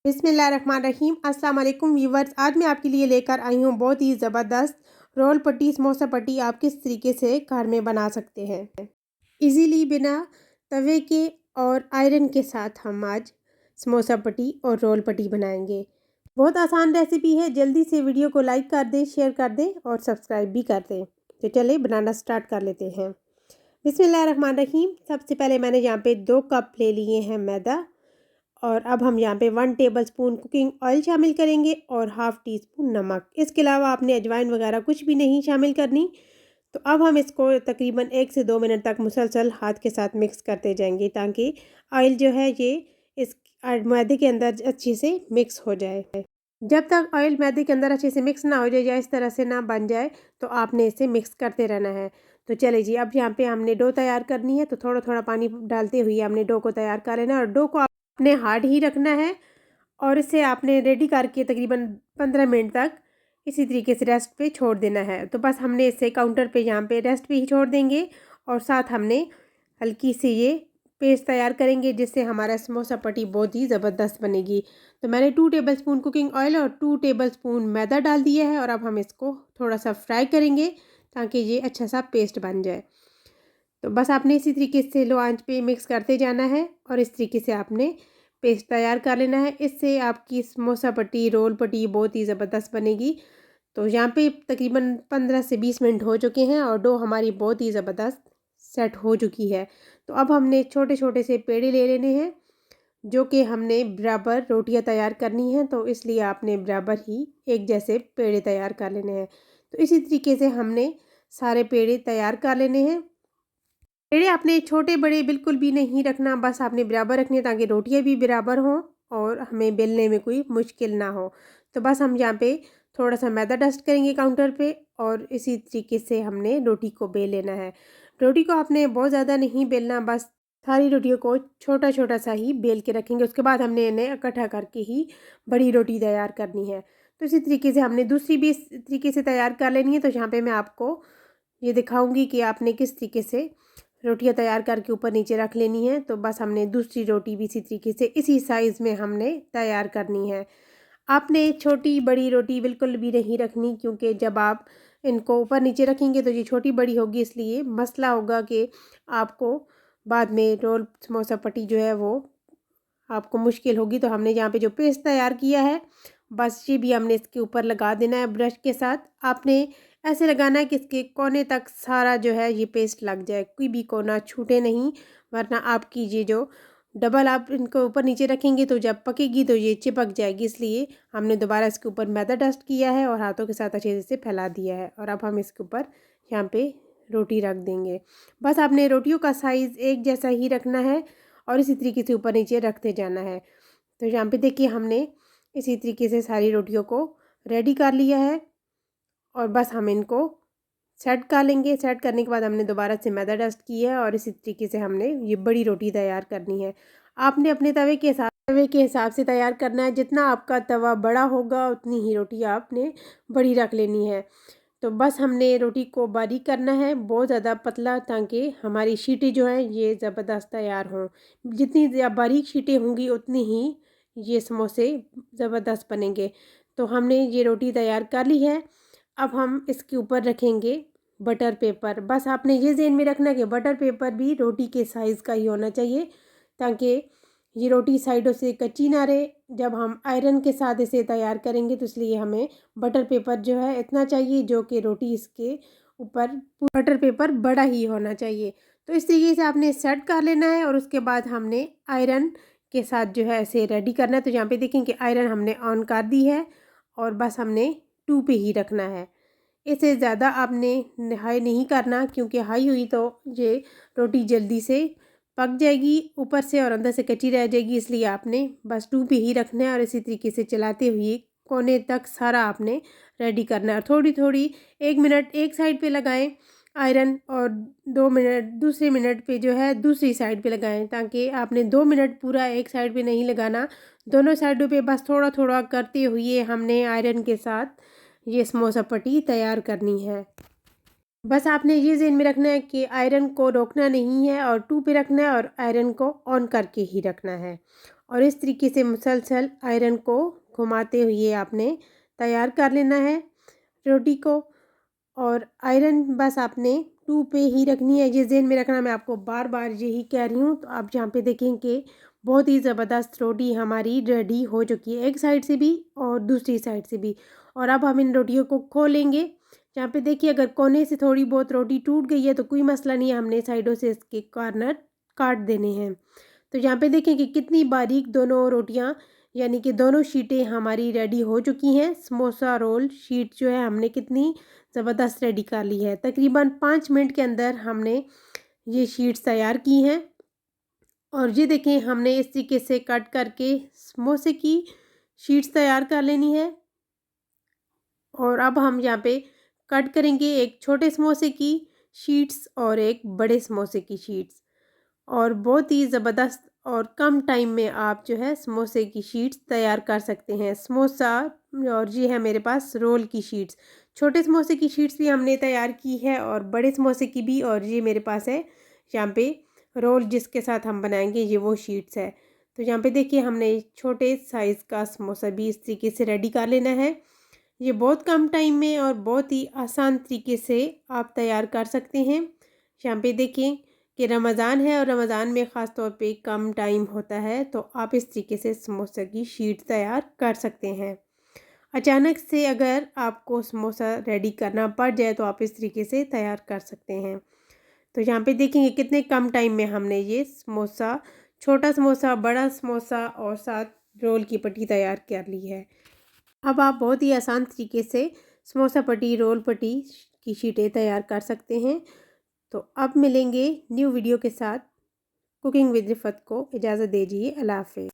बिस्मिल्लाहिर्रहमानिर्रहीम। अस्सलाम वालेकुम व्यूवर्स। आज मैं आपके लिए लेकर आई हूँ बहुत ही ज़बरदस्त रोल पट्टी समोसा पट्टी आप किस तरीके से घर में बना सकते हैं इजीली बिना तवे के और आयरन के साथ। हम आज समोसा पट्टी और रोल पट्टी बनाएंगे। बहुत आसान रेसिपी है। जल्दी से वीडियो को लाइक कर दें, शेयर कर दें और सब्सक्राइब भी कर दें। तो चलिए बनाना स्टार्ट कर लेते हैं। बिस्मिल्लाहिर्रहमानिर्रहीम। सबसे पहले मैंने यहाँ पे 2 कप ले लिए हैं मैदा और अब हम यहाँ पे 1 टेबलस्पून कुकिंग ऑयल शामिल करेंगे और हाफ़ टी स्पून नमक। इसके अलावा आपने अजवाइन वगैरह कुछ भी नहीं शामिल करनी। तो अब हम इसको तकरीबन 1 से 2 मिनट तक मुसलसल हाथ के साथ मिक्स करते जाएंगे ताकि ऑयल जो है ये इस मैदे के अंदर अच्छे से मिक्स हो जाए। जब तक ऑयल मैदे के अंदर अच्छे से मिक्स ना हो जाए या इस तरह से ना बन जाए तो आपने इसे मिक्स करते रहना है। तो चलिए जी, अब यहाँ पे हमने डो तैयार करनी है। तो थोड़ा थोड़ा पानी डालते हुए हमने डो को तैयार कर लेना है और डो को आपने हार्ड ही रखना है और इसे आपने रेडी करके तकरीबन 15 मिनट तक इसी तरीके से रेस्ट पे छोड़ देना है। तो बस हमने इसे काउंटर पे यहाँ पे रेस्ट पे ही छोड़ देंगे और साथ हमने हल्की सी ये पेस्ट तैयार करेंगे जिससे हमारा समोसा पट्टी बहुत ही ज़बरदस्त बनेगी। तो मैंने 2 टेबलस्पून कुकिंग ऑयल और 2 टेबलस्पून मैदा डाल दिया है और अब हम इसको थोड़ा सा फ्राई करेंगे ताकि ये अच्छा सा पेस्ट बन जाए। तो बस आपने इसी तरीके से लो आंच पे मिक्स करते जाना है और इस तरीके से आपने पेस्ट तैयार कर लेना है। इससे आपकी समोसा पट्टी रोल पट्टी बहुत ही ज़बरदस्त बनेगी। तो यहाँ पे तकरीबन 15 से 20 मिनट हो चुके हैं और डो हमारी बहुत ही ज़बरदस्त सेट हो चुकी है। तो अब हमने छोटे छोटे से पेड़े ले लेने हैं जो कि हमने बराबर रोटियां तैयार करनी है। तो इसलिए आपने बराबर ही एक जैसे पेड़े तैयार कर लेने हैं। तो इसी तरीके से हमने सारे पेड़े तैयार कर लेने हैं। पेड़े आपने छोटे बड़े बिल्कुल भी नहीं रखना, बस आपने बराबर रखने ताकि रोटियां भी बराबर हों और हमें बेलने में कोई मुश्किल ना हो। तो बस हम यहाँ पे थोड़ा सा मैदा डस्ट करेंगे काउंटर पे और इसी तरीके से हमने रोटी को बेल लेना है। रोटी को आपने बहुत ज़्यादा नहीं बेलना, बस सारी रोटियों को छोटा छोटा सा ही बेल के रखेंगे। उसके बाद हमने इन्हें इकट्ठा करके ही बड़ी रोटी तैयार करनी है। तो इसी तरीके से हमने दूसरी भी इस तरीके से तैयार कर लेनी है। तो यहाँ पे मैं आपको ये दिखाऊंगी कि आपने किस तरीके से रोटियां तैयार करके ऊपर नीचे रख लेनी है। तो बस हमने दूसरी रोटी भी इसी तरीके से इसी साइज़ में हमने तैयार करनी है। आपने छोटी बड़ी रोटी बिल्कुल भी नहीं रखनी क्योंकि जब आप इनको ऊपर नीचे रखेंगे तो ये छोटी बड़ी होगी, इसलिए मसला होगा कि आपको बाद में रोल समोसा पट्टी जो है वो आपको मुश्किल होगी। तो हमने यहाँ पे जो पेस्ट तैयार किया है बस ये भी हमने इसके ऊपर लगा देना है ब्रश के साथ। आपने ऐसे लगाना है कि इसके कोने तक सारा जो है ये पेस्ट लग जाए, कोई भी कोना छूटे नहीं, वरना आपकी ये जो डबल आप इनको ऊपर नीचे रखेंगे तो जब पकेगी तो ये चिपक जाएगी। इसलिए हमने दोबारा इसके ऊपर मैदा डस्ट किया है और हाथों के साथ अच्छे से फैला दिया है और अब हम इसके ऊपर यहाँ पे रोटी रख देंगे। बस आपने रोटियों का साइज़ एक जैसा ही रखना है और इसी तरीके से ऊपर नीचे रखते जाना है। तो यहाँ पे देखिए हमने इसी तरीके से सारी रोटियों को रेडी कर लिया है और बस हम इनको सेट कर लेंगे। सेट करने के बाद हमने दोबारा से मैदा डस्ट किया है और इसी तरीके से हमने ये बड़ी रोटी तैयार करनी है। आपने अपने तवे के हिसाब से तैयार करना है। जितना आपका तवा बड़ा होगा उतनी ही रोटी आपने बड़ी रख लेनी है। तो बस हमने रोटी को बारीक करना है, बहुत ज़्यादा पतला, ताकि हमारी शीटें जो हैं ये ज़बरदस्त तैयार हों। जितनी बारीक शीटें होंगी उतनी ही ये समोसे ज़बरदस्त बनेंगे। तो हमने ये रोटी तैयार कर ली है। अब हम इसके ऊपर रखेंगे बटर पेपर। बस आपने ये ज़हन में रखना है कि बटर पेपर भी रोटी के साइज़ का ही होना चाहिए ताकि ये रोटी साइडों से कच्ची ना रहे। जब हम आयरन के साथ इसे तैयार करेंगे तो इसलिए हमें बटर पेपर जो है इतना चाहिए जो कि रोटी इसके ऊपर बटर पेपर बड़ा ही होना चाहिए। तो इस तरीके से आपने सेट कर लेना है और उसके बाद हमने आयरन के साथ जो है इसे रेडी करना है। तो यहाँ पे देखें कि आयरन हमने ऑन कर दी है और बस हमने 2 पे ही रखना है। इससे ज़्यादा आपने हाई नहीं करना क्योंकि हाई हुई तो ये रोटी जल्दी से पक जाएगी ऊपर से और अंदर से कच्ची रह जाएगी। इसलिए आपने बस 2 पे ही रखना है और इसी तरीके से चलाते हुए कोने तक सारा आपने रेडी करना है। और थोड़ी थोड़ी 1 मिनट एक साइड पे लगाएं आयरन और 2 मिनट दूसरे मिनट पे जो है दूसरी साइड पे लगाएं, ताकि आपने 2 मिनट पूरा एक साइड पे नहीं लगाना, दोनों साइडों पे बस थोड़ा थोड़ा करते हुए हमने आयरन के साथ ये समोसा पट्टी तैयार करनी है। बस आपने ये ज़हन में रखना है कि आयरन को रोकना नहीं है और 2 पे रखना है और आयरन को ऑन करके ही रखना है। और इस तरीके से मुसलसल आयरन को घुमाते हुए आपने तैयार कर लेना है रोटी को। और आयरन बस आपने 2 पे ही रखनी है, ये ज़हन में रखना, मैं आपको बार बार यही कह रही हूँ। तो आप यहाँ पे देखें कि बहुत ही ज़बरदस्त रोटी हमारी रेडी हो चुकी है, एक साइड से भी और दूसरी साइड से भी। और अब हम इन रोटियों को खोलेंगे। यहाँ पे देखिए अगर कोने से थोड़ी बहुत रोटी टूट गई है तो कोई मसला नहीं है, हमने साइडों से इसके कॉर्नर काट देने हैं। तो यहाँ पे देखें कि कितनी बारीक दोनों रोटियाँ, यानी कि दोनों शीटें हमारी रेडी हो चुकी हैं। समोसा रोल शीट जो है हमने कितनी ज़बरदस्त रेडी कर ली है। तकरीबन 5 मिनट के अंदर हमने ये शीट्स तैयार की हैं। और ये देखें हमने इस तरीके से कट करके समोसे की शीट्स तैयार कर लेनी है। और अब हम यहाँ पे कट करेंगे एक छोटे समोसे की शीट्स और एक बड़े समोसे की शीट्स। और बहुत ही ज़बरदस्त और कम टाइम में आप जो है समोसे की शीट्स तैयार कर सकते हैं। समोसा और ये है मेरे पास रोल की शीट्स, छोटे समोसे की शीट्स भी हमने तैयार की है और बड़े समोसे की भी। और ये मेरे पास है यहाँ पे रोल जिसके साथ हम बनाएंगे, ये वो शीट्स है। तो यहाँ पे देखिए हमने छोटे साइज़ का समोसा भी इस तरीके से रेडी कर लेना है। ये बहुत कम टाइम में और बहुत ही आसान तरीके से आप तैयार कर सकते हैं। यहाँ पे देखें कि रमज़ान है और रमज़ान में ख़ास तौर पे कम टाइम होता है, तो आप इस तरीके से समोसे की शीट तैयार कर सकते हैं। अचानक से अगर आपको समोसा रेडी करना पड़ जाए तो आप इस तरीके से तैयार कर सकते हैं। तो यहाँ पे देखेंगे कितने कम टाइम में हमने ये समोसा, छोटा समोसा, बड़ा समोसा और साथ रोल की पट्टी तैयार कर ली है। अब आप बहुत ही आसान तरीके से समोसा पट्टी, रोल पट्टी की शीटें तैयार कर सकते हैं। तो अब मिलेंगे न्यू वीडियो के साथ। कुकिंग विद रिफत को इजाज़त दीजिए। अल्लाह हाफ़िज़।